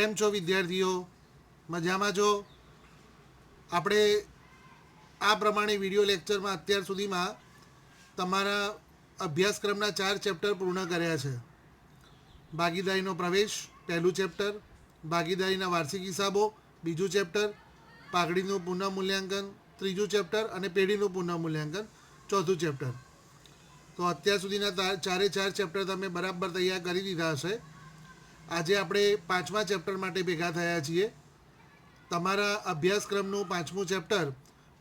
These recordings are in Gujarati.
કેમ છો વિદ્યાર્થીઓ? મજામાં છો? આપણે આ પ્રમાણે વિડીયો લેક્ચરમાં અત્યાર સુધીમાં તમારા અભ્યાસક્રમના 4 ચેપ્ટર પૂર્ણ કર્યા છે. ભાગીદારીનો પ્રવેશ પહેલું ચેપ્ટર, ભાગીદારીના વાર્ષિક હિસાબો બીજું ચેપ્ટર, પાઘડીનું પુનઃમૂલ્યાંકન ત્રીજું ચેપ્ટર અને પેઢીનું પુનઃમૂલ્યાંકન ચોથું ચેપ્ટર. તો અત્યાર સુધીના ચારે 4 ચેપ્ટર તમે બરાબર તૈયાર કરી દીધા હશે. આજે આપણે 5મા ચેપ્ટર માટે ભેગા થયા છીએ. તમારા અભ્યાસક્રમનું 5મું ચેપ્ટર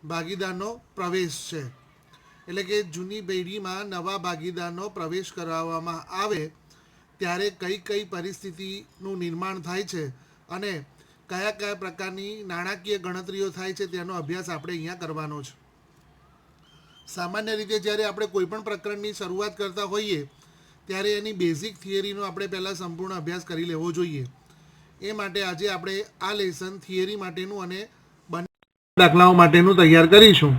ભાગીદારનો પ્રવેશ છે. એટલે કે જૂની પેઢીમાં નવા ભાગીદારનો પ્રવેશ કરાવવામાં આવે ત્યારે કઈ કઈ પરિસ્થિતિનું નિર્માણ થાય છે અને કયા કયા પ્રકારની નાણાકીય ગણતરીઓ થાય છે તેનો અભ્યાસ આપણે અહીંયા કરવાનો છે. સામાન્ય રીતે જ્યારે આપણે કોઈપણ પ્રકરણની શરૂઆત કરતા હોઈએ ત્યારે એની બેઝિક થિયરીનો આપણે પહેલાં સંપૂર્ણ અભ્યાસ કરી લેવો જોઈએ. એ માટે આજે આપણે આ લેસન થિયરી માટેનું અને બંને દાખલાઓ માટેનું તૈયાર કરીશું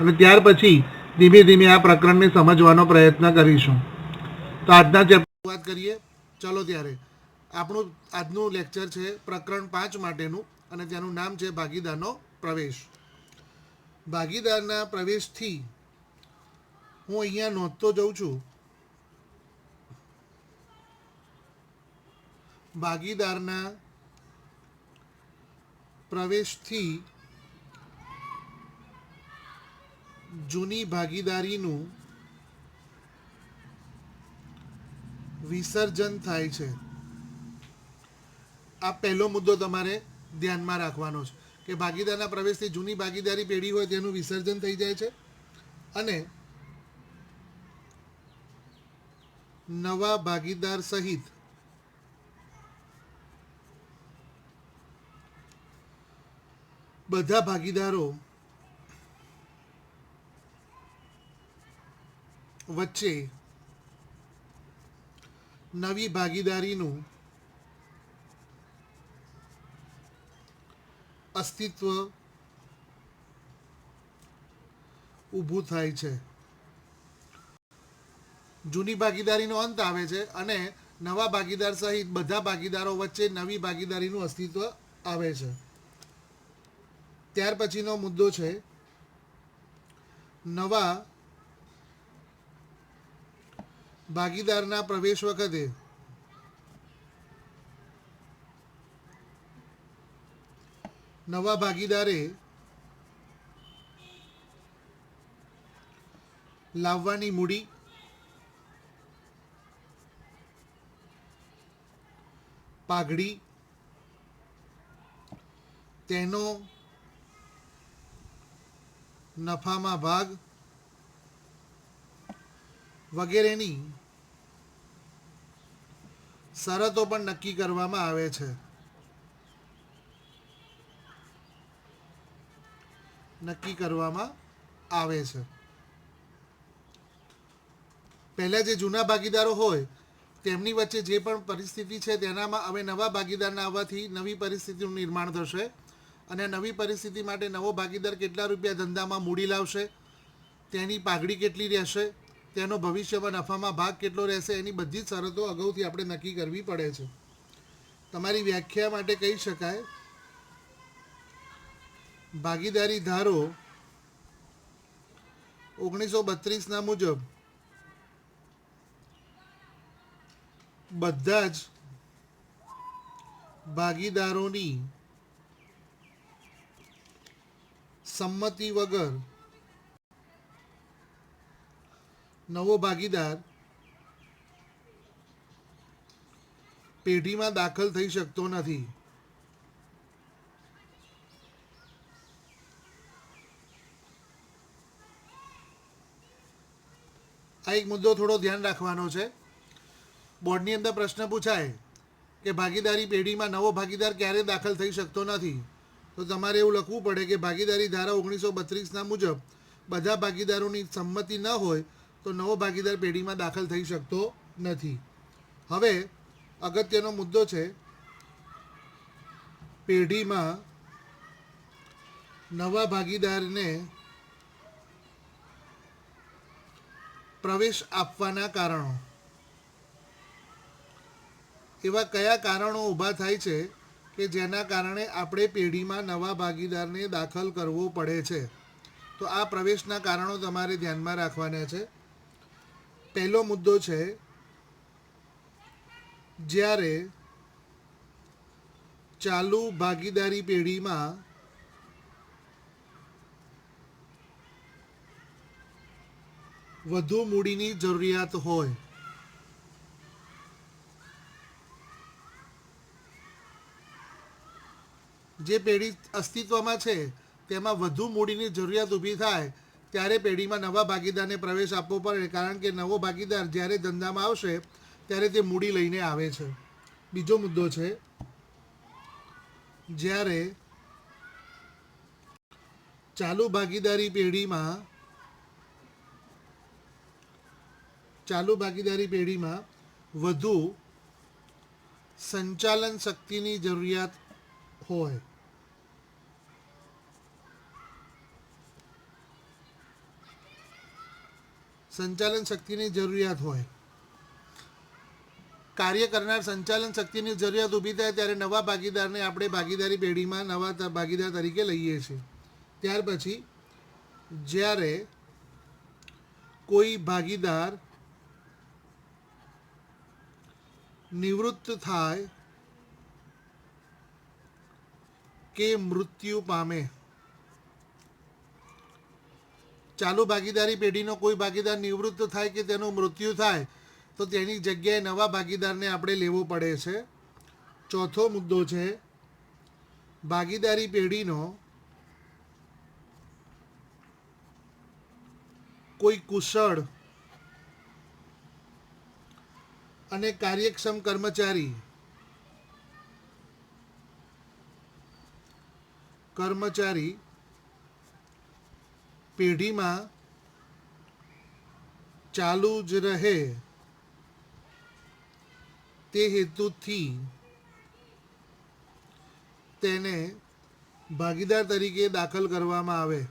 અને ત્યાર પછી ધીમે ધીમે આ પ્રકરણને સમજવાનો પ્રયત્ન કરીશું. તો આજના ચેપ્ટર શરૂઆત કરીએ. ચલો ત્યારે આપણું આજનું લેક્ચર છે પ્રકરણ 5 માટેનું અને તેનું નામ છે ભાગીદારનો પ્રવેશ. ભાગીદારના પ્રવેશથી હું અહીંયા નોંધતો જઉં છું. ભાગીદારના પ્રવેશથી જૂની ભાગીદારીનું વિસર્જન થાય છે. આ પહેલો મુદ્દો તમારે ધ્યાનમાં રાખવાનો છે કે ભાગીદારના પ્રવેશથી જૂની ભાગીદારી પેઢી હોય તેનું વિસર્જન થઈ જાય છે અને નવા ભાગીદાર સહિત બધા ભાગીદારો વચ્ચે નવી ભાગીદારીનું અસ્તિત્વ ઊભું થાય છે. જૂની ભાગીદારીનો અંત આવે છે અને નવા ભાગીદાર સહિત બધા ભાગીદારો વચ્ચે નવી ભાગીદારીનું અસ્તિત્વ આવે છે. ત્યાર પછીનો મુદ્દો છે નવા ભાગીદારના પ્રવેશ વખતે નવા ભાગીદારે લાવવાની મૂડી, પાઘડી, તેનો નફામાં ભાગ વગેરેની શરતો પણ નક્કી કરવામાં આવે છે. પહેલા જે જૂના ભાગીદારો હોય તેમની વચ્ચે જે પણ પરિસ્થિતિ છે તેનામાં હવે નવા ભાગીદારના આવવાથી નવી પરિસ્થિતિનું નિર્માણ થશે અને નવી પરિસ્થિતિ માટે નવો ભાગીદાર કેટલા રૂપિયા ધંધામાં મૂડી લાવશે, તેની પાઘડી કેટલી રહેશે, તેનો ભવિષ્યમાં નફામાં ભાગ કેટલો રહેશે, એની બધી જ શરતો અગાઉથી આપણે નક્કી કરવી પડે છે. તમારી વ્યાખ્યા માટે કહી શકાય ભાગીદારી ધારો 1932 મુજબ બધા જ ભાગીદારોની સંમતિ વગર નવો ભાગીદાર પેઢીમાં દાખલ થઈ શકતો નથી. આ એક મુદ્દો થોડો ધ્યાન રાખવાનો છે. બોર્ડની અંદર પ્રશ્ન પૂછાય કે ભાગીદારી પેઢીમાં નવો ભાગીદાર ક્યારે દાખલ થઈ શકતો નથી, તો તમારે એવું લખવું પડે કે ભાગીદારી ધારા 1932 મુજબ બધા ભાગીદારોની સંમતિ ન હોય તો નવો ભાગીદાર પેઢીમાં દાખલ થઈ શકતો નથી. હવે અગત્યનો મુદ્દો છે પેઢીમાં નવા ભાગીદારને પ્રવેશ આપવાના કારણો. એવા કયા કારણો ઊભા થાય છે કે કે જેના કારણે આપણે પેઢીમાં નવા ભાગીદારને દાખલ કરવો પડે છે. તો આ પ્રવેશના કારણો તમારે ધ્યાનમાં રાખવાના છે. પહેલો મુદ્દો છે જ્યારે ચાલુ ભાગીદારી પેઢીમાં વધુ મૂડીની જરૂરિયાત હોય. જે પેઢી અસ્તિત્વમાં છે તેમાં વધુ મૂડીની જરૂરિયાત ઊભી થાય ત્યારે પેઢીમાં નવા ભાગીદારને પ્રવેશ આપવો પડે, કારણ કે નવો ભાગીદાર જ્યારે ધંધામાં આવશે ત્યારે તે મૂડી લઈને આવે છે. બીજો મુદ્દો છે જ્યારે ચાલુ ભાગીદારી પેઢીમાં વધુ સંચાલન શક્તિની જરૂરિયાત હોય. કાર્ય કરનાર સંચાલન શક્તિની જરૂરિયાત ઊભી થાય ત્યારે નવા ભાગીદારને આપણે ભાગીદારી પેઢીમાં નવા ભાગીદાર તરીકે લઈએ છીએ. ત્યાર પછી જ્યારે કોઈ ભાગીદાર નિવૃત્ત થાય કે મૃત્યુ પામે. ચાલુ ભાગીદારી પેઢીનો કોઈ ભાગીદાર નિવૃત્ત થાય કે તેનું મૃત્યુ થાય તો તેની જગ્યાએ નવા ભાગીદારને આપણે લેવો પડે છે. ચોથો મુદ્દો છે ભાગીદારી પેઢીનો કોઈ કુશળ અને કાર્યક્ષમ કર્મચારી પેઢીમાં ચાલુ જ રહે તે હેતુથી તેને ભાગીદાર તરીકે દાખલ કરવામાં આવે.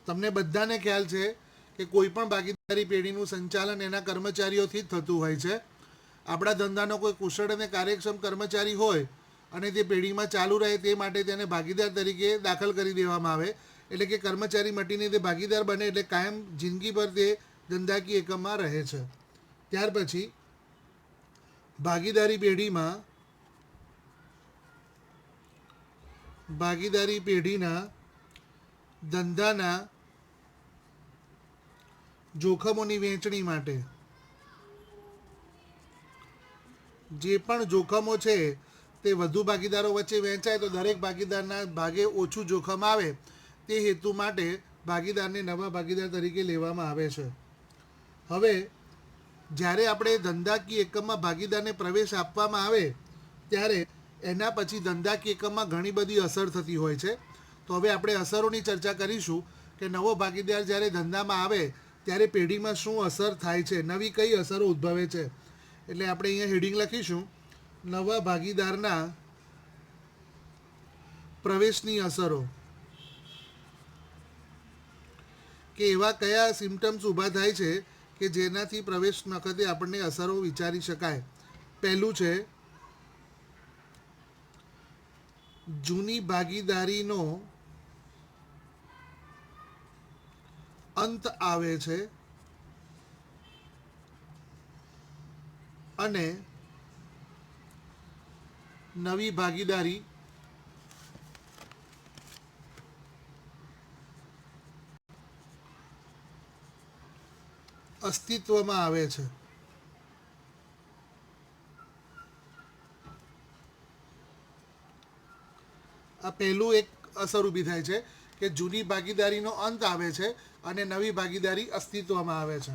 તમને બધાને ખ્યાલ છે કે કોઈ પણ ભાગીદારી પેઢીનું સંચાલન એના કર્મચારીઓથી જ થતું હોય છે. આપણા ધંધાનો કોઈ કુશળ અને કાર્યક્ષમ કર્મચારી હોય અને તે પેઢીમાં ચાલુ રહે તે માટે તેને ભાગીદાર તરીકે દાખલ કરી દેવામાં આવે. એટલે કે કર્મચારી મટીને તે ભાગીદાર બને એટલે કાયમ જિંદગીભર તે ધંધાકીય એકમમાં રહે છે. ત્યાર પછી ભાગીદારી પેઢીના ધંધાના જોખમોની વહેંચણી માટે જે પણ જોખમો છે તે વધુ ભાગીદારો વચ્ચે વહેંચાય તો દરેક ભાગીદારના ભાગે ઓછું જોખમ આવે તે હેતુ માટે ભાગીદારને નવા ભાગીદાર તરીકે લેવામાં આવે છે. હવે જ્યારે આપણે ધંધાકીય એકમમાં ભાગીદારને પ્રવેશ આપવામાં આવે ત્યારે એના પછી ધંધાકીય એકમમાં ઘણી બધી અસર થતી હોય છે. તો હવે આપણે અસરોની ચર્ચા કરીશું કે નવો ભાગીદાર જ્યારે ધંધામાં આવે ત્યારે પેઢીમાં શું અસર થાય છે, નવી કઈ અસરો ઉદ્ભવે છે. એટલે આપણે અહીંયા હેડિંગ લખીશું નવા ભાગીદારના પ્રવેશની અસરો, કે એવા કયા સિમ્ટમ્સ ઊભા થાય છે કે જેનાથી પ્રવેશ વખતે આપણને અસરો વિચારી શકાય. પહેલું છે જૂની ભાગીદારીનો અંત આવે છે અને નવી ભાગીદારી અસ્તિત્વમાં આવે છે. આ પહેલું એક અસર ઊભી થાય છે કે જૂની ભાગીદારીનો અંત આવે છે અને નવી ભાગીદારી અસ્તિત્વમાં આવે છે.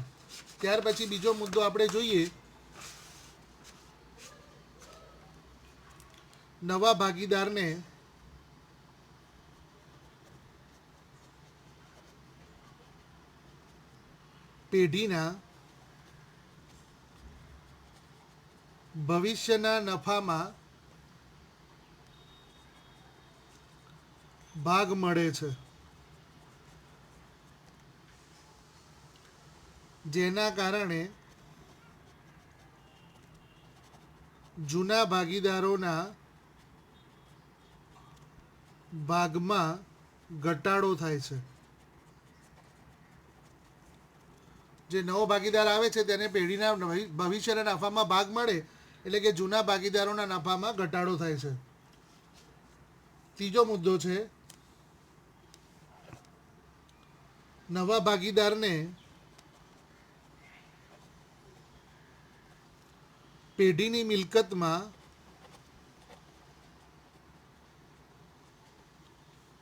ત્યાર પછી બીજો મુદ્દો આપણે જોઈએ નવા ભાગીદારને પેઢીના ભવિષ્યના નફામાં ભાગ મળે છે. જેના કારણે જૂના ભાગીદારોના ભાગમાં ઘટાડો થાય છે. જે નવો ભાગીદાર આવે છે તેને પેઢીના ભવિષ્યના નફામાં ભાગ મળે એટલે કે જૂના ભાગીદારોના નફામાં ઘટાડો થાય છે. ત્રીજો મુદ્દો છે નવા ભાગીદારને પેઢીની મિલકતમાં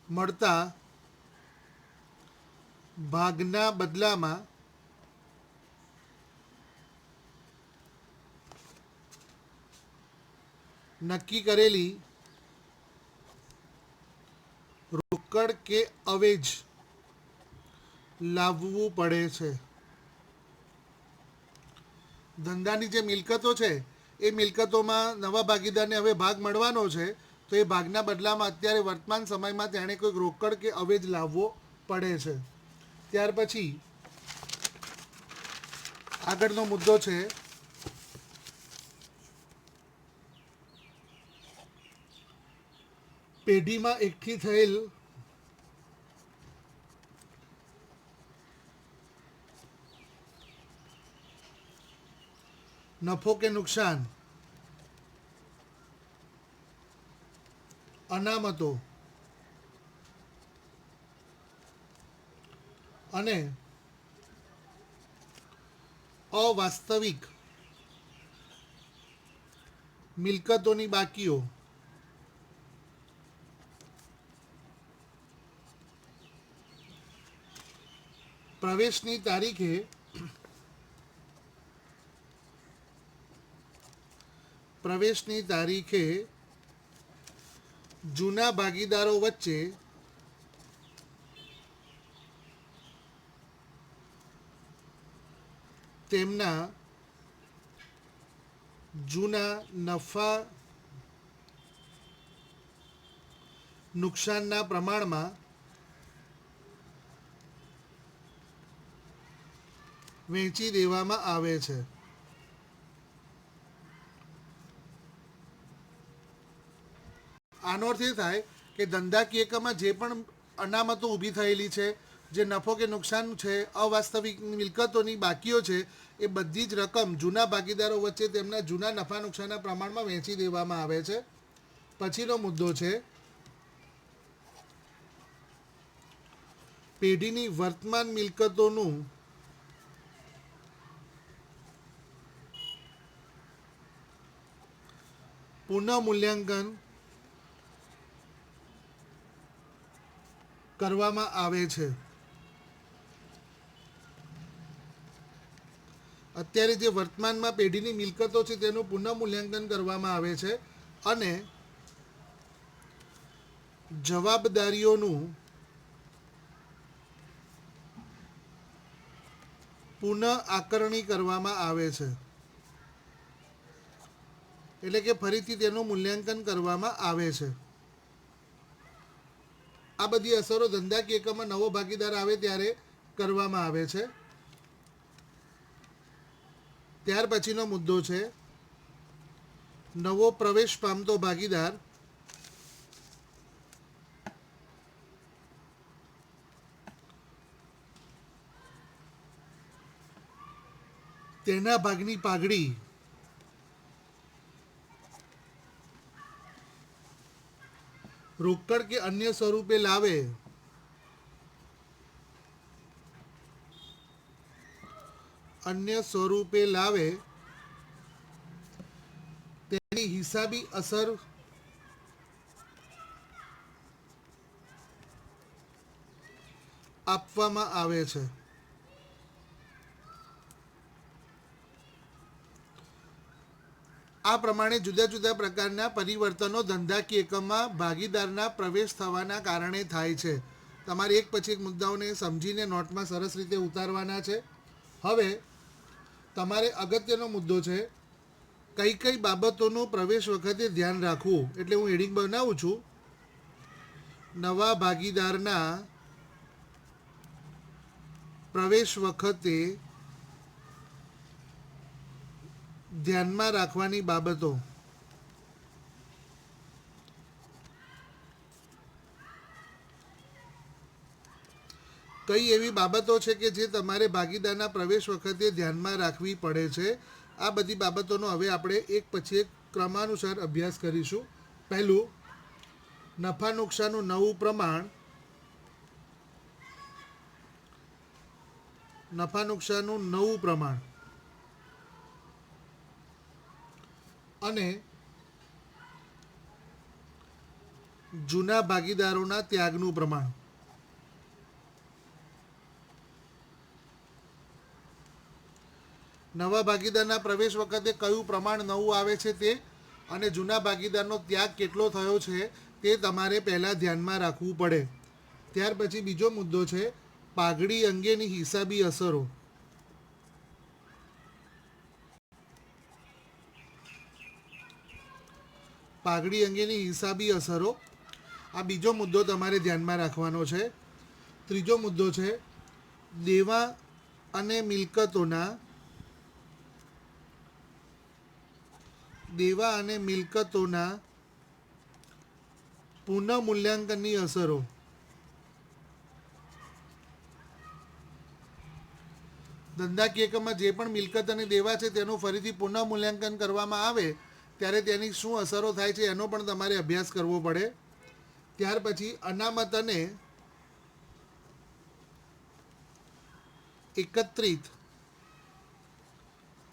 મળતા ભાગના બદલામાં નક્કી કરેલી રોકડ કે અવેજ લાવવું પડે છે. ધંધાની જે મિલકતો છે એ મિલકતોમાં નવા ભાગીદારને હવે ભાગ મળવાનો છે, તો એ ભાગના બદલામાં અત્યારે વર્તમાન સમયમાં તેણે કોઈક રોકડ કે અવેજ લાવવો પડે છે. ત્યાર પછી આગળનો મુદ્દો છે પેઢીમાં એકઠી થયેલ નફો કે નુકસાન, અનામતો અને અવાસ્તવિક મિલકતોની બાકીઓ પ્રવેશની તારીખે જૂના ભાગીદારો વચ્ચે તેમના જૂના નફા નુકસાનના પ્રમાણમાં વહેંચી દેવામાં આવે છે. આનો અર્થ એ થાય કે ધંધાકીય એકમમાં જે પણ અનામતો ઊભી થયેલી છે, જે નફો કે નુકસાન છે, અવાસ્તવિક મિલકતોની બાકીઓ છે, એ બધી જ રકમ જૂના ભાગીદારો વચ્ચે તેમના જૂના નફા નુકસાનના પ્રમાણમાં વહેંચી દેવામાં આવે છે. પછીનો મુદ્દો છે પેઢીની વર્તમાન મિલકતોનું પુનઃમૂલ્યાંકન કરવામાં આવે છે. અત્યારે જે વર્તમાનમાં પેઢીની મિલકતો છે તેનું પુનઃમૂલ્યાંકન કરવામાં આવે છે અને જવાબદારીઓનું પુનઃ આકરણી કરવામાં આવે છે. એટલે કે ફરીથી તેનું મૂલ્યાંકન કરવામાં આવે છે. આ બધી અસરો ધંધાકીય એકમમાં નવો ભાગીદાર આવે ત્યારે કરવામાં આવે છે. ત્યાર પછીનો મુદ્દો છે નવો પ્રવેશ પામતો ભાગીદાર તેના ભાગની પાઘડી રોકડ કે અન્ય સ્વરૂપે લાવે તેની હિસાબી અસર આપવામાં આવે છે. આ પ્રમાણે જુદા જુદા પ્રકારના પરિવર્તનો ધંધાકીય એકમમાં ભાગીદારના પ્રવેશ થવાના કારણે થાય છે. તમારે એક પછી એક મુદ્દાઓને સમજીને નોટમાં સરસ રીતે ઉતારવાના છે. હવે તમારે અગત્યનો મુદ્દો છે કઈ કઈ બાબતોનું પ્રવેશ વખતે ધ્યાન રાખવું. એટલે હું હેડિંગ બનાવું છું, નવા ભાગીદારના પ્રવેશ વખતે ધ્યાનમાં રાખવાની બાબતો. કઈ એવી બાબતો છે કે જે તમારે ભાગીદારના પ્રવેશ વખતે ધ્યાનમાં રાખવી પડે છે? આ બધી બાબતોનો હવે આપણે એક પછી એક ક્રમાનુસાર અભ્યાસ કરીશું. પહેલું, નફા નુકસાનનું નવું પ્રમાણ. નફા નુકસાનનું નવું પ્રમાણ અને જૂના ભાગીદારોના ત્યાગનું પ્રમાણ. નવા ભાગીદારના પ્રવેશ વખતે કયું પ્રમાણ નવું આવે છે તે અને જૂના ભાગીદારનો ત્યાગ કેટલો થયો છે તે તમારે પહેલાં ધ્યાનમાં રાખવું પડે. ત્યાર પછી બીજો મુદ્દો છે પાઘડી અંગેની હિસાબી અસરો. પાઘડી અંગેની હિસાબી અસરો, આ બીજો મુદ્દો તમારે ધ્યાનમાં રાખવાનો છે. ત્રીજો મુદ્દો છે દેવા અને મિલકતોના પુનઃમૂલ્યાંકનની અસરો. ધંધાકીય એકમમાં જે પણ મિલકત અને દેવા છે તેનું ફરીથી પુનઃમૂલ્યાંકન કરવામાં આવે ત્યારે તેની શું અસરો થાય છે એનો પણ તમારે અભ્યાસ કરવો પડે. ત્યાર પછી અનામત અને એકત્રિત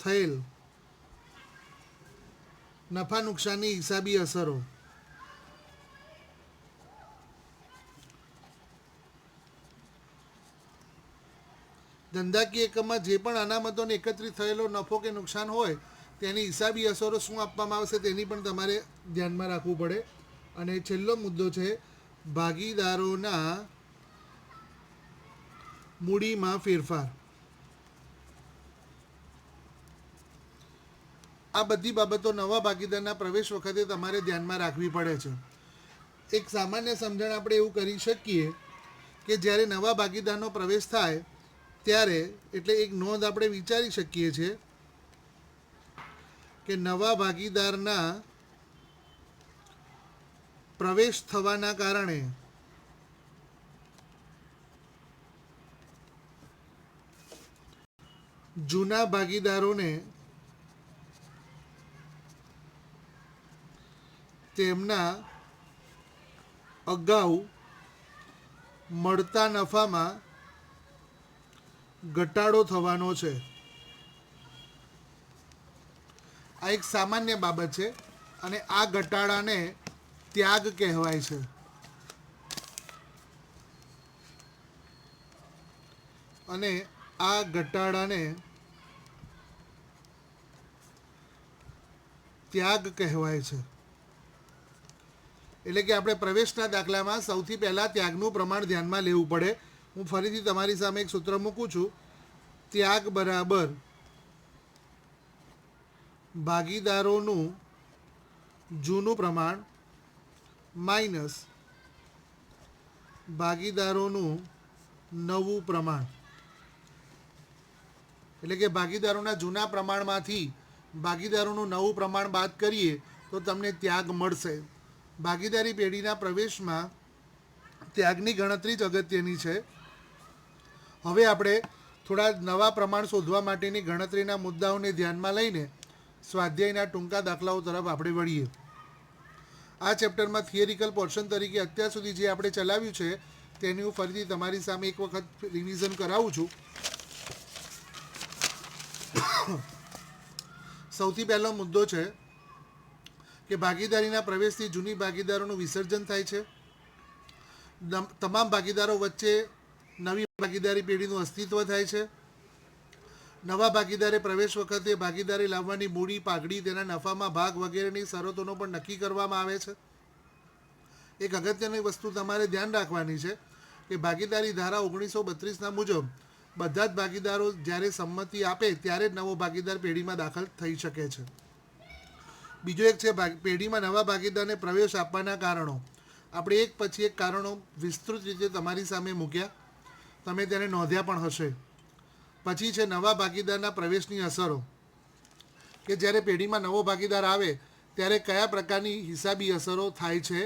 થયેલ નફા નુકસાનની હિસાબી અસરો. ધંધાકીય એકમમાં જે પણ અનામતોને એકત્રિત થયેલો નફો કે નુકસાન હોય તેની હિસાબી અસરો શું આપવામાં આવશે તેની પણ તમારે ધ્યાનમાં રાખવું પડે. અને છેલ્લો મુદ્દો છે ભાગીદારોના મૂડીમાં ફેરફાર. આ બધી બાબતો નવા ભાગીદારના પ્રવેશ વખતે તમારે ધ્યાનમાં રાખવી પડે છે. એક સામાન્ય સમજણ આપણે એવું કરી શકીએ કે જ્યારે નવા ભાગીદારનો પ્રવેશ થાય ત્યારે એટલે એક નોંધ આપણે વિચારી શકીએ છીએ કે નવા ભાગીદારના પ્રવેશ થવાના કારણે જૂના ભાગીદારોને તેમના અગાઉ મળતા નફામાં ઘટાડો થવાનો છે. આ એક સામાન્ય બાબત છે અને આ ઘટાડાને ત્યાગ કહેવાય છે. અને આ ઘટાડાને ત્યાગ કહેવાય છે. એટલે કે આપણે પ્રવેશના દાખલામાં સૌથી પહેલાં ત્યાગનું પ્રમાણ ધ્યાનમાં લેવું પડે. હું ફરીથી તમારી સામે એક સૂત્ર મૂકું છું. ત્યાગ બરાબર ભાગીદારોનું જૂનું પ્રમાણ માઇનસ ભાગીદારોનું નવું પ્રમાણ. એટલે કે ભાગીદારોના જૂના પ્રમાણમાંથી ભાગીદારોનું નવું પ્રમાણ બાદ કરીએ તો તમને ત્યાગ મળશે. ભાગીદારી પેઢીના પ્રવેશમાં ત્યાગની ગણતરી જ અગત્યની છે. હવે આપણે થોડા નવા પ્રમાણ શોધવા માટેની ગણતરીના મુદ્દાઓને ધ્યાનમાં લઈને સ્વાધ્યાયના ટૂંકા દાખલાઓ તરફ આપણે વળીએ. આ ચેપ્ટરમાં થિયરિકલ પોર્શન તરીકે અત્યાર સુધી જે આપણે ચલાવ્યું છે તેની હું ફરીથી તમારી સામે એક વખત રિવિઝન કરાવું છું. સૌથી પહેલો મુદ્દો છે કે ભાગીદારીના પ્રવેશથી જૂની ભાગીદારોનું વિસર્જન થાય છે. તમામ ભાગીદારો વચ્ચે નવી ભાગીદારી પેઢીનું અસ્તિત્વ થાય છે. નવા ભાગીદારે પ્રવેશ વખતે ભાગીદારી લાવવાની મૂડી, પાઘડી, તેના નફામાં ભાગ વગેરેની શરતોનો પણ નક્કી કરવામાં આવે છે. એક અગત્યની વસ્તુ તમારે ધ્યાન રાખવાની છે કે ભાગીદારી ધારા 1932ના મુજબ બધા જ ભાગીદારો જ્યારે સંમતિ આપે ત્યારે જ નવો ભાગીદાર પેઢીમાં દાખલ થઈ શકે છે. બીજો એક છે પેઢીમાં નવા ભાગીદારને પ્રવેશ આપવાના કારણો. આપણે એક પછી એક કારણો વિસ્તૃત રીતે તમારી સામે મૂક્યા, તમે તેને નોંધ્યા પણ હશે. પછી છે નવા ભાગીદારના પ્રવેશની અસરો, કે કે જ્યારે પેઢીમાં નવો ભાગીદાર આવે ત્યારે કયા પ્રકારની હિસાબી અસરો થાય છે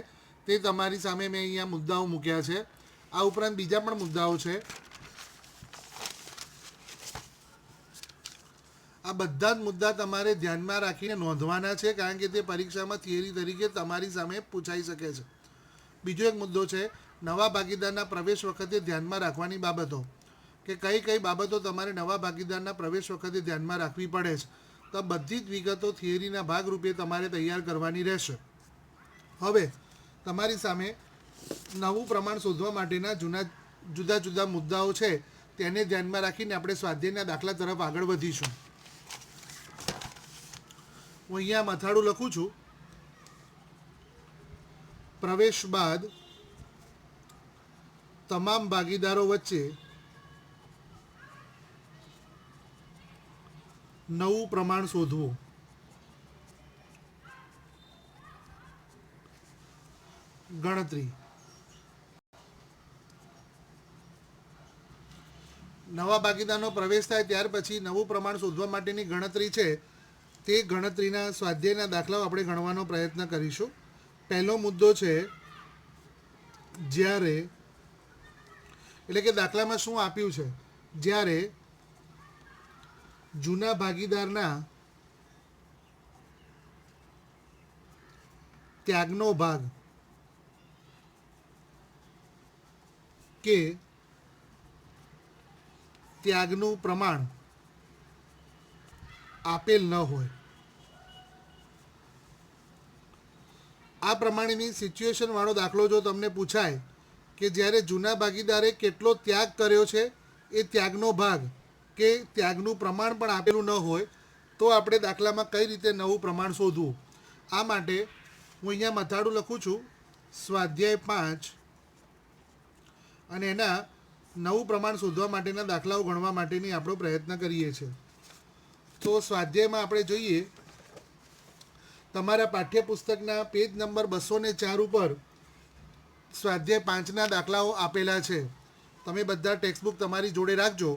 તે તમારી સામે મેં અહીંયા મુદ્દાઓ મૂક્યા છે. આ ઉપરાંત બીજા પણ મુદ્દાઓ છે. આ બધા જ મુદ્દા તમારે ધ્યાનમાં રાખીને નોંધવાના છે, કારણ કે તે પરીક્ષામાં થિયરી તરીકે તમારી સામે પૂછાઈ શકે છે. બીજો એક મુદ્દો છે નવા ભાગીદારના પ્રવેશ વખતે ધ્યાનમાં રાખવાની બાબતો, કે કઈ કઈ બાબતો તમારે નવા ભાગીદારના પ્રવેશ વખતે ધ્યાનમાં રાખવી પડે છે. તો બધી જ વિગતો થિયરીના ભાગરૂપે તમારે તૈયાર કરવાની રહેશે. હવે તમારી સામે નવું પ્રમાણ શોધવા માટેના જુદા જુદા મુદ્દાઓ છે, તેને ધ્યાનમાં રાખીને આપણે સ્વાધ્યાયના દાખલા તરફ આગળ વધીશું. હું અહીંયા મથાળું લખું છું. પ્રવેશ બાદ તમામ ભાગીદારો વચ્ચે નવું પ્રમાણ શોધવું. ગણતરી. નવા ભાગીદારનો પ્રવેશ થાય ત્યાર પછી નવું પ્રમાણ શોધવા માટેની ગણતરી છે, તે ગણતરીના સ્વાધ્યાયના દાખલાઓ આપણે ગણવાનો પ્રયત્ન કરીશું. પહેલો મુદ્દો છે જ્યારે, એટલે કે દાખલામાં શું આપ્યું છે, જ્યારે જૂના ભાગીદારના ત્યાગનો ભાગ કે ત્યાગનું પ્રમાણ આપેલ ન હોય. આ પ્રમાણેની સિચ્યુએશન વાળો દાખલો જો તમને પૂછાય કે જ્યારે જૂના ભાગીદારે કેટલો ત્યાગ કર્યો છે, એ ત્યાગનો ભાગ કે ત્યાગનું પ્રમાણ પણ આપેલું ન હોય, તો આપણે દાખલામાં કઈ રીતે નવું પ્રમાણ શોધવું. આ માટે હું અહીંયા મથાળું લખું છું સ્વાધ્યાય 5, અને એના નવું પ્રમાણ શોધવા માટેના દાખલાઓ ગણવા માટેની આપણો પ્રયત્ન કરીએ છીએ. તો સ્વાધ્યાયમાં આપણે જોઈએ તમારા પાઠ્યપુસ્તકના પેજ નંબર 204 ઉપર સ્વાધ્યાય 5ના દાખલાઓ આપેલા છે. તમે બધા ટેક્સ્ટબુક તમારી જોડે રાખજો,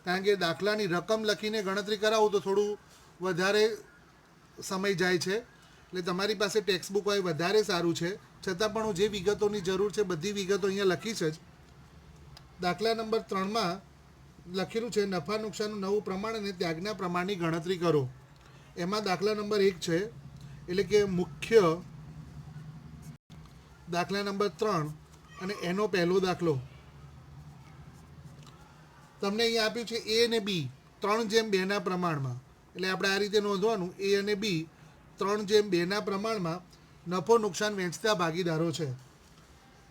કારણ કે દાખલાની રકમ લખીને ગણતરી કરાવો તો થોડું વધારે સમય જાય છે. એટલે તમારી પાસે ટેક્સ્ટબુક હોય વધારે સારું છે. છતાં પણ હું જે વિગતોની જરૂર છે બધી વિગતો અહીંયા લખી છે જ. દાખલા નંબર 3માં લખેલું છે નફા નુકસાનનું નવું પ્રમાણ અને ત્યાગના પ્રમાણની ગણતરી કરો. એમાં દાખલા નંબર 1 છે, એટલે કે મુખ્ય દાખલા નંબર 3 અને એનો પહેલો દાખલો. તમને અહીંયા આપ્યું છે એ અને બી 3:2 પ્રમાણમાં. એટલે આપણે આ રીતે નોંધવાનું, એ અને બી 3:2 પ્રમાણમાં નફો નુકસાન વહેંચતા ભાગીદારો છે.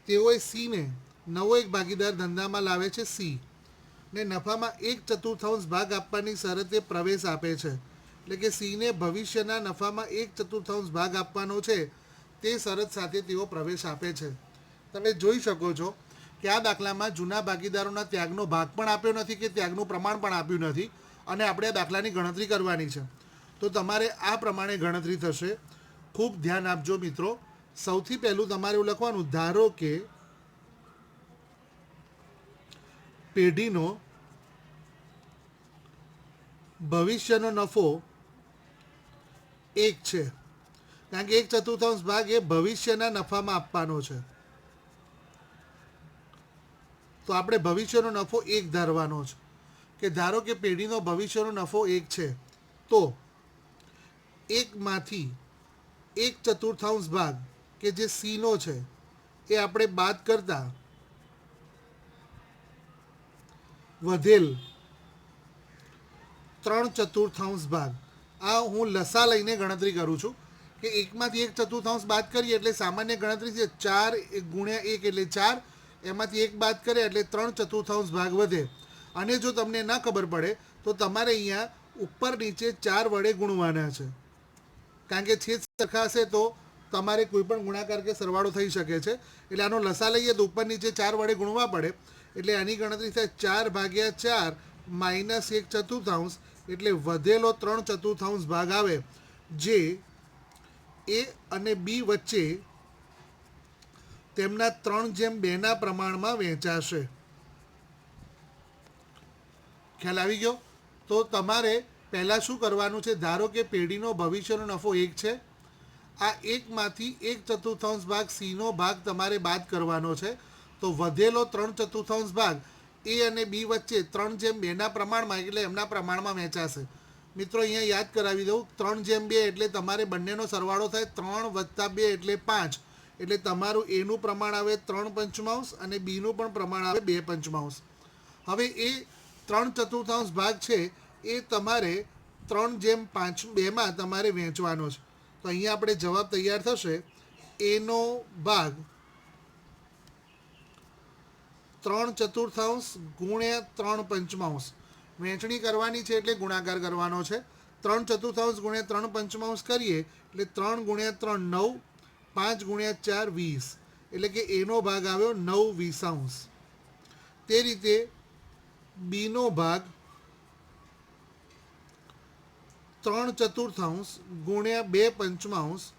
તેઓએ સીને નવો એક ભાગીદાર ધંધામાં લાવે છે સી, ને નફામાં 1/4 ભાગ આપવાની શરતે પ્રવેશ આપે છે. એટલે કે સીને ભવિષ્યના નફામાં 1/4 ભાગ આપવાનો છે, તે શરત સાથે તેઓ પ્રવેશ આપે છે. તમે જોઈ શકો છો કે આ દાખલામાં જૂના ભાગીદારોના ત્યાગનો ભાગ પણ આપ્યો નથી કે ત્યાગનું પ્રમાણ પણ આપ્યું નથી, અને આપણે આ દાખલાની ગણતરી કરવાની છે. તો તમારે આ પ્રમાણે ગણતરી થશે. ખૂબ ધ્યાન આપજો મિત્રો. સૌથી પહેલું તમારે એવું લખવાનું, ધારો કે પેઢીનો ભવિષ્યનો નફો 1 છે, કારણ કે 1/4 ભાગ એ ભવિષ્યના નફામાં આપવાનો છે. તો આપણે ભવિષ્યનો નફો 1 ધારવાનો છે, કે ધારો કે પેઢીનો ભવિષ્યનો નફો 1 છે, તો 1માંથી 1/4 ભાગ કે જે સીનો છે એ આપણે બાદ કરતા વધેલ 3/4 ભાગ. આ હું લસા લઈને ગણતરી કરું છું કે 1માંથી 1/4 બાદ કરીએ એટલે સામાન્ય ગણતરી છે 4 ગુણ્યા 1 એટલે 4, એમાંથી 1 બાદ કરે એટલે 3/4 ભાગ વધે. અને જો તમને ન ખબર પડે તો તમારે અહીંયા ઉપર નીચે 4 વડે ગુણવાના છે, કારણ કે છેદ સરખા હશે તો તમારે કોઈ પણ ગુણાકાર કે સરવાળો થઈ શકે છે. એટલે આનો લસા લઈએ તો ઉપર નીચે 4 વડે ગુણવા પડે. એટલે આની ગણતરી થાય 4/4 માઇનસ 1/4, એટલે વધેલો 3/4 ભાગ આવે, જે એ અને બી વચ્ચે તેમના 3:2 પ્રમાણમાં વહેંચાશે. ખ્યાલ આવી ગયો? તો તમારે પહેલાં શું કરવાનું છે, ધારો કે પેઢીનો ભવિષ્યનો નફો 1 છે. આ 1માંથી 1/4 ભાગ સીનો ભાગ તમારે બાદ કરવાનો છે. તો વધેલો 3/4 ભાગ એ અને બી વચ્ચે 3/2ના પ્રમાણમાં, એટલે એમના પ્રમાણમાં વહેંચાશે. મિત્રો અહીંયા યાદ કરાવી દઉં, 3/2 એટલે તમારે બંનેનો સરવાળો થાય 3 + 2 એટલે 5. એટલે તમારું એનું પ્રમાણ આવે 3/5 અને બીનું પણ પ્રમાણ આવે 2/5. હવે એ 3/4 ભાગ છે એ તમારે 3/2માં તમારે વહેંચવાનો છે. તો અહીંયા આપણે જવાબ તૈયાર થશે. એનો ભાગ 3/4 ગુણ્યા 3/5. વહેંચણી કરવાની છે એટલે ગુણાકાર કરવાનો છે. 3/4 ગુણ્યા 3/5 કરીએ એટલે 3 × 3 9, 5 × 4 20. એટલે કે એનો ભાગ આવ્યો 9/20. તે રીતે બીનો ભાગ 3/4 ગુણ્યા 2/5,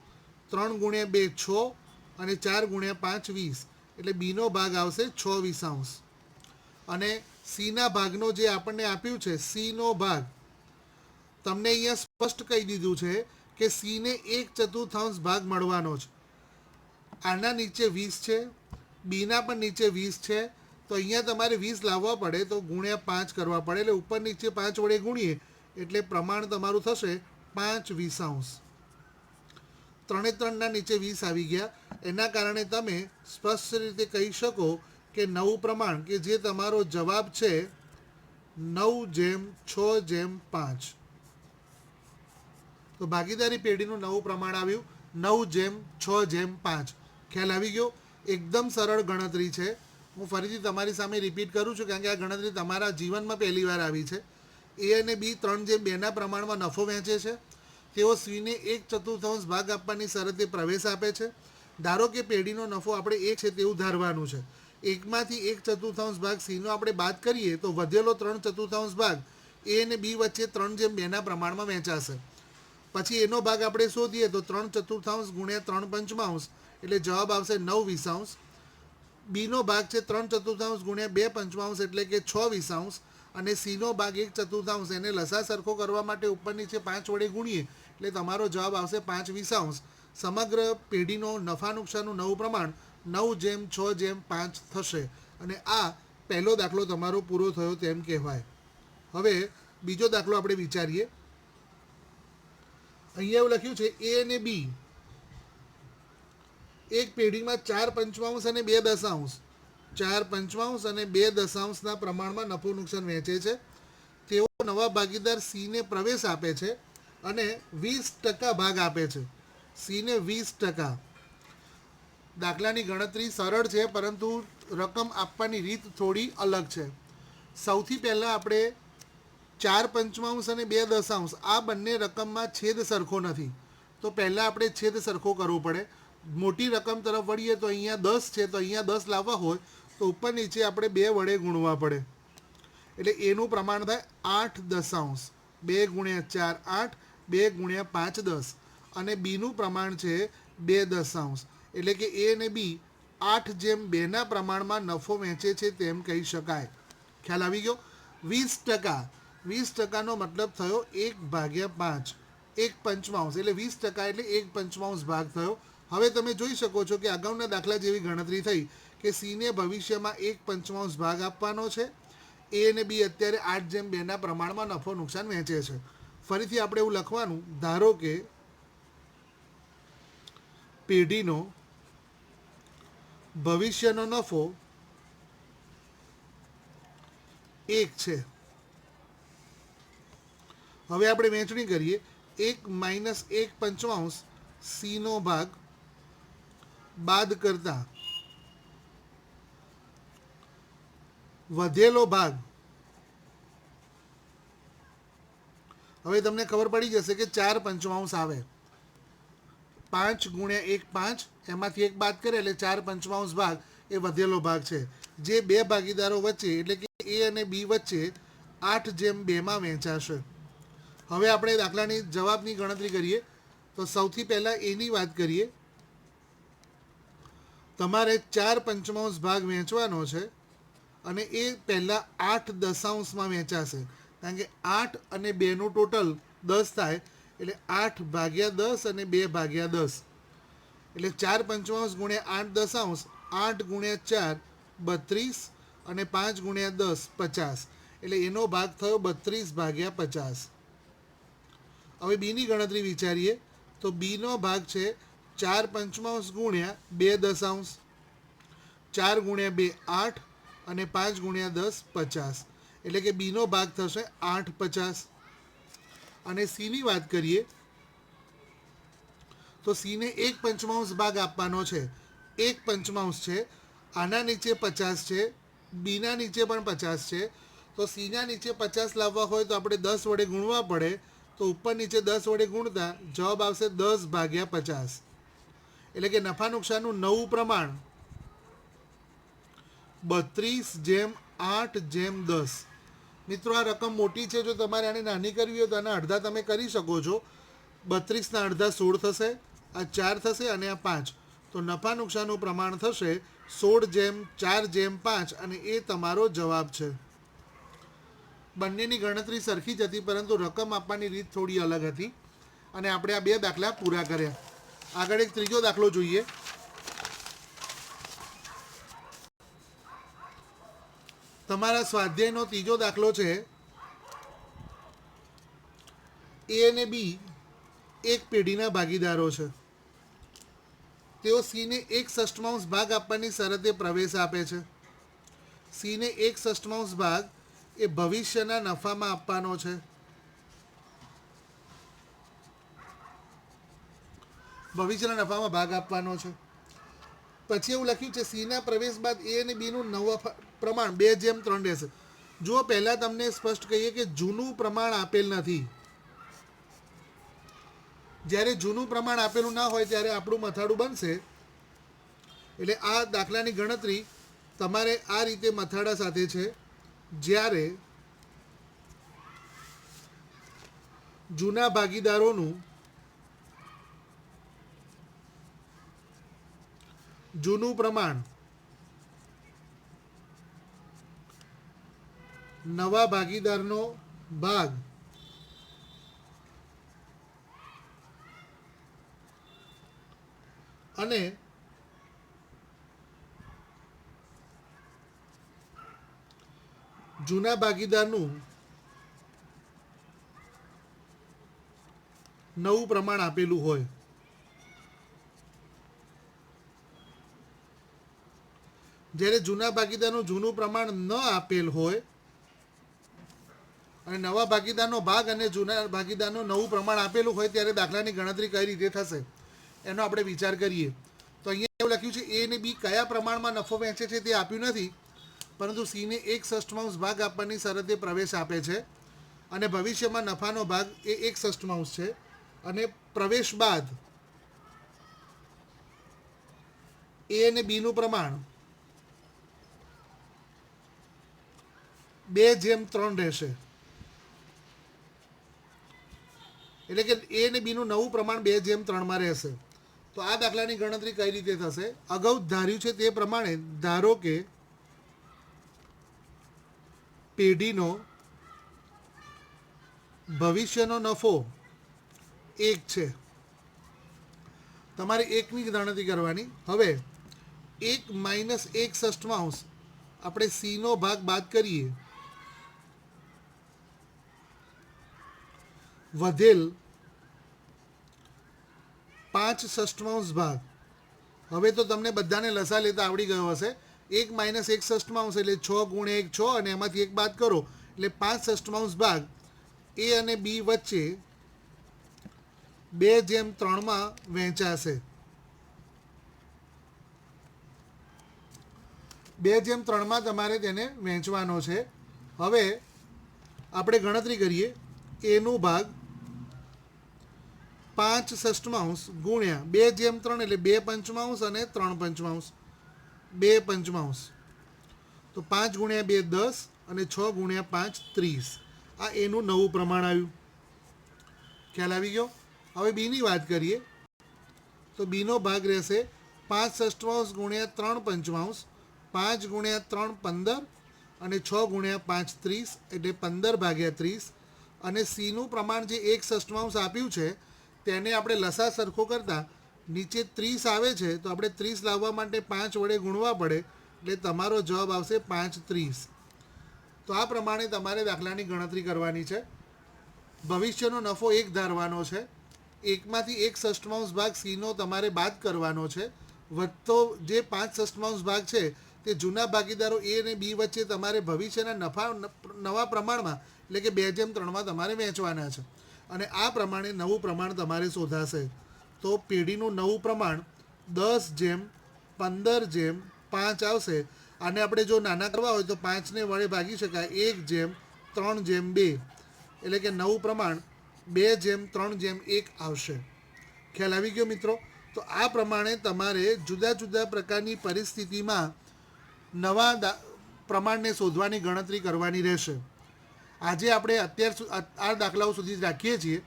3 × 2 6 અને 4 × 5 20. એટલે બીનો ભાગ આવશે 6/20. અને સીના ભાગનો જે આપણને આપ્યું છે, સીનો ભાગ તમને અહીંયા સ્પષ્ટ કહી દીધું છે કે સીને 1/4 ભાગ મળવાનો છે. આના નીચે 20 છે, બીના પણ નીચે 20 છે. તો અહીંયા તમારે 20 લાવવા પડે તો ગુણ્યા 5 કરવા પડે. એટલે ઉપર નીચે 5 વડે ગુણીએ એટલે પ્રમાણ તમારું થશે 5/20. 3 3ના નીચે 20 આવી ગયા. એના કારણે તમે સ્પષ્ટ રીતે કહી શકો કે નવું પ્રમાણ, કે જે તમારો જવાબ છે 9/6/5. તો ભાગીદારી પેઢીનું નવું પ્રમાણ આવ્યું 9/6/5. ખ્યાલ આવી ગયો? એકદમ સરળ ગણતરી છે. હું ફરીથી તમારી સામે રિપીટ કરું છું, કારણ કે આ ગણતરી તમારા જીવનમાં પહેલી વાર આવી છે. એ અને બી 3/2ના પ્રમાણમાં નફો વહેંચે છે. તેઓ સીને 1/4 ભાગ આપવાની શરતે પ્રવેશ આપે છે. ધારો કે પેઢીનો નફો આપણે 1 છે તેવું ધારવાનું છે. 1માંથી 1/4 ભાગ સીનો આપણે બાદ કરીએ તો વધેલો 3/4 ભાગ એ અને બી વચ્ચે 3/2ના પ્રમાણમાં વહેંચાશે. પછી એનો ભાગ આપણે શોધીએ તો 3/4 ગુણ્યા 3/5 એટલે જવાબ આવશે 9/20. બીનો ભાગ છે 3/4 ગુણ્યા 2/5 એટલે કે 6/20. અને સીનો ભાગ 1/4, એને લસા સરખો કરવા માટે ઉપર નીચે 5 વડે ગુણીએ એટલે તમારો જવાબ આવશે 5/20. સમગ્ર પેઢીનો નફા નુકસાનનું નવું પ્રમાણ 9/6/5 થશે. અને આ પહેલો દાખલો તમારો પૂરો થયો તેમ કહેવાય. હવે બીજો દાખલો આપણે વિચારીએ. અહીંયા એવું લખ્યું છે એ અને બી એક પેઢીમાં 4/5 અને 2/10, 4/5 અને 2/10ના પ્રમાણમાં નફો નુકસાન વહેંચે છે. તેઓ નવા ભાગીદાર સીને પ્રવેશ આપે છે અને 20% ભાગ આપે છે. સીને 20%. દાખલાની ગણતરી સરળ છે, પરંતુ રકમ આપવાની રીત થોડી અલગ છે. સૌથી પહેલાં આપણે 4/5 અને 2/10, આ બંને રકમમાં છેદ સરખો નથી. તો પહેલાં આપણે છેદ સરખો કરવો પડે. મોટી રકમ તરફ વળીએ તો અહીંયા 10 છે, તો અહીંયા 10 લાવવા હોય તો ઉપર નીચે આપણે 2 વડે ગુણવા પડે. એટલે એનું પ્રમાણ થાય 8/10. 2 × 4 8, 2 × 5 10. અને બીનું પ્રમાણ છે 2/10. એટલે કે એ અને બી 8/2ના પ્રમાણમાં નફો વહેંચે છે તેમ કહી શકાય. ખ્યાલ આવી ગયો? 20%. 20%નો મતલબ થયો 1/5, 1/5. એટલે 20% એટલે 1/5 ભાગ થયો. હવે તમે જોઈ શકો છો કે અગાઉના દાખલા જેવી ગણતરી થઈ કે સીને ભવિષ્યમાં 1/5 ભાગ આપવાનો છે. એ અને બી અત્યારે 8/2ના પ્રમાણમાં નફો નુકસાન વહેંચે છે. ફરીથી આપણે એવું લખવાનું, ધારો કે પેઢીનો ભવિષ્યનો નફો 1 છે. હવે આપણે વહેંચણી કરીએ. 1 - 1/5 સીનો ભાગ બાદ કરતા વધેલો ભાગ. હવે તમને ખબર પડી જશે કે 4/5 આવે. 5 × 1 5, એમાંથી 1 બાદ કરે એટલે 4/5 ભાગ એ વધેલો ભાગ છે, જે બે ભાગીદારો વચ્ચે એટલે કે એ અને બી વચ્ચે 8/2માં વહેંચાશે. હવે આપણે દાખલાની જવાબની ગણતરી કરીએ. તો સૌથી પહેલાં એની વાત કરીએ. તમારે 4/5 ભાગ વહેંચવાનો છે અને એ પહેલાં 8/10માં વહેંચાશે. કારણ કે 8 અને 2નું ટોટલ 10 થાય, એટલે 8 ભાગ્યા 10 અને 2 ભાગ્યા 10, એટલે 4 પંચમાંશ ગુણ્યા 8 દશાંશ, 8 ગુણ્યા 4 32 અને 5 ગુણ્યા 10 50, એટલે એનો ભાગ થયો 32 ભાગ્યા 50. હવે બીની ગણતરી વિચારીએ તો બીનો ભાગ છે 4 પંચમાંશ ગુણ્યા 2 દશાંશ, 4 ગુણ્યા 2 8 અને 5 ગુણ્યા 10 50, એટલે કે બીનો ભાગ થશે 8/50. અને સીની વાત કરીએ તો સીને 1 પંચમાંશ ભાગ આપવાનો છે, 1 પંચમાંશ છે, આના નીચે 50 છે, બીના નીચે પણ 50 છે, તો સીના નીચે 50 લાવવા હોય તો આપણે 10 વડે ગુણવા પડે, તો ઉપર નીચે 10 વડે ગુણતા જવાબ આવશે 10 ભાગ્યા 50. એટલે કે નફા નુકસાનનું નવું પ્રમાણ 32/8/10. મિત્રો આ રકમ મોટી છે, જો તમારે આને નાની કરવી હોય તો આના અડધા તમે કરી શકો છો. 32ના અડધા 16 થશે, આ 4 થશે અને આ 5, તો નફા નુકસાનનું પ્રમાણ થશે 16/4/5 અને એ તમારો જવાબ છે. બંનેની ગણતરી સરખી જ હતી, પરંતુ રકમ આપવાની રીત થોડી અલગ હતી. અને આપણે આ 2 દાખલા પૂરા કર્યા. આગળ એક ત્રીજો દાખલો જોઈએ. તમારા સ્વાધ્યાયનો ત્રીજો દાખલો છે. એ અને બી એક પેઢીના ભાગીદારો છે. તેઓ સીને 1/6 ભાગ આપવાની શરતે પ્રવેશ આપે છે. સીને 1/6 ભાગ એ ભવિષ્યના નફામાં આપવાનો છે. ભવિષ્યના નફામાં ભાગ આપવાનો છે. પછી એવું લખ્યું છે સીના પ્રવેશ બાદ એ અને બીનું નવા પ્રમાણ 2/3 રહેશે. જો પહેલાં તમને સ્પષ્ટ કહીએ કે જૂનું પ્રમાણ આપેલ નથી. જ્યારે જૂનું પ્રમાણ આપેલું ના હોય ત્યારે આપણું મથાળું બનશે. એટલે આ દાખલાની ગણતરી તમારે આ રીતે મથાળા સાથે છે. જ્યારે જૂના ભાગીદારોનું જૂનું પ્રમાણ નવા ભાગીદારનો ભાગ અને જૂના ભાગીદારનું નવું પ્રમાણ આપેલું હોય. જ્યારે જૂના ભાગીદારનું જૂનું પ્રમાણ ન આપેલ હોય અને નવા ભાગીદારનો ભાગ અને જૂના ભાગીદારનું નવું પ્રમાણ આપેલું હોય ત્યારે દાખલાની ગણતરી કઈ રીતે થશે એનો આપણે વિચાર કરીએ. તો અહીંયા એવું લખ્યું છે એ અને બી કયા પ્રમાણમાં નફો વહેંચે છે તે આપ્યું નથી, પરંતુ સીને 1/6 ભાગ આપવાની શરતે પ્રવેશ આપે છે અને ભવિષ્યમાં નફાનો ભાગ એ 1/6 છે. અને પ્રવેશ બાદ એ અને બીનું પ્રમાણ 2/3 રહેશે. એટલે કે એ અને બીનું નવું પ્રમાણ 2/3 રહેશે. તો આ દાખલાની ગણતરી કઈ રીતે થશે? અગાઉ ધાર્યું છે તે પ્રમાણે ધારો કે પેઢીનો ભવિષ્યનો નફો 1 છે. તમારે 1ની ગણતરી કરવાની. હવે 1 - 1/6 આપણે સીનો ભાગ બાદ કરીએ, વધેલ 5/6 ભાગ. હવે તો તમને બધાને લસા લેતા આવડી ગયો હશે. 1 - 1/6 એટલે 6 ગુણ્યા 1 6 અને એમાંથી 1 બાદ કરો એટલે 5/6 ભાગ એ અને બી વચ્ચે 2/3 વહેંચાશે. 2/3 તમારે તેને વહેંચવાનો છે. હવે આપણે ગણતરી કરીએ. એનું ભાગ 5/6 ગુણ્યા 2/3 એટલે 2/5 અને 3/5, 2/5. તો 5 ગુણ્યા 2 10 અને 6 ગુણ્યા 5 30. આ એનું નવું પ્રમાણ આવ્યું. ખ્યાલ આવી ગયો? હવે બીની વાત કરીએ તો બીનો ભાગ રહેશે 5/6 ગુણ્યા 3/5, 5 ગુણ્યા 3 15 અને 6 ગુણ્યા 5 30 એટલે 15/30 અને સીનું પ્રમાણ જે 1/6 આપ્યું છે તેને આપણે લસા સરખો કરતાં નીચે 30 આવે છે તો આપણે 30 લાવવા માટે 5 વડે ગુણવા પડે એટલે તમારો જવાબ આવશે 5/30. તો આ પ્રમાણે તમારે દાખલાની ગણતરી કરવાની છે. ભવિષ્યનો નફો 1 ધારવાનો છે. 1માંથી 1/6 ભાગ સીનો તમારે બાદ કરવાનો છે. વધતો જે 5/6 ભાગ છે તે જૂના ભાગીદારો એ અને બી વચ્ચે તમારે ભવિષ્યના નવા પ્રમાણમાં એટલે કે 2:3માં તમારે વહેંચવાના છે. અને આ પ્રમાણે નવું પ્રમાણ તમારે શોધાશે. તો પેઢીનું નવું પ્રમાણ 10:15:5 આવશે. આને આપણે જો નાના કરવા હોય તો 5ને વડે ભાગી શકાય 1:3:2 એટલે કે નવું પ્રમાણ 2:3:1 આવશે. ખ્યાલ આવી ગયો મિત્રો? તો આ પ્રમાણે તમારે જુદા જુદા પ્રકારની પરિસ્થિતિમાં નવા પ્રમાણને શોધવાની ગણતરી કરવાની રહેશે. આજે આપણે આ દાખલાઓ સુધી જ રાખીએ છીએ.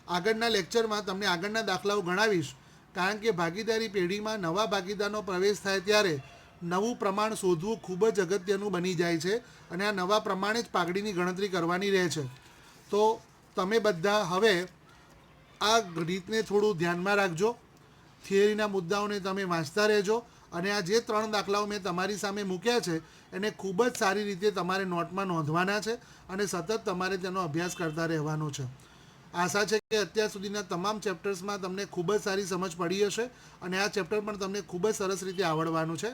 આગળના લેક્ચરમાં તમને આગળના દાખલાઓ ગણાવીશ, કારણ કે ભાગીદારી પેઢીમાં નવા ભાગીદારનો પ્રવેશ થાય ત્યારે નવું પ્રમાણ શોધવું ખૂબ જ અગત્યનું બની જાય છે અને આ નવા પ્રમાણે જ પાઘડીની ગણતરી કરવાની રહે છે. તો તમે બધા હવે આ રીતને થોડું ધ્યાનમાં રાખજો. થિયરીના મુદ્દાઓને તમે વાંચતા રહેજો અને આ જે 3 દાખલાઓ મેં તમારી સામે મૂક્યા છે એને ખૂબ જ સારી રીતે તમારે નોટમાં નોંધવાના છે અને સતત તમારે તેનો અભ્યાસ કરતા રહેવાનો છે. આશા છે કે અત્યાર સુધીના તમામ ચેપ્ટર્સમાં તમને ખૂબ જ સારી સમજ પડી હશે અને આ ચેપ્ટર પણ તમને ખૂબ જ સરસ રીતે આવડવાનું છે.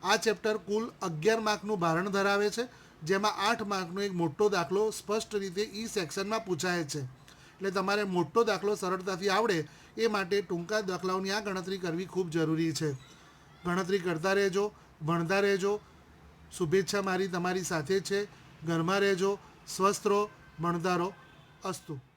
આ ચેપ્ટર કુલ 11 માર્કનું ભારણ ધરાવે છે, જેમાં 8 માર્કનો એક મોટો દાખલો સ્પષ્ટ રીતે ઈ સેક્શનમાં પૂછાય છે. એટલે તમારે મોટો દાખલો સરળતાથી આવડે એ માટે ટૂંકા દાખલાઓની આ ગણતરી કરવી ખૂબ જરૂરી છે. ગણતરી કરતા રહેજો, ભણતા રહેજો. શુભેચ્છા મારી તમારી સાથે છે. ઘરમાં રહેજો, સ્વસ્થ રહો, ભણતા રહો. અસ્તુ.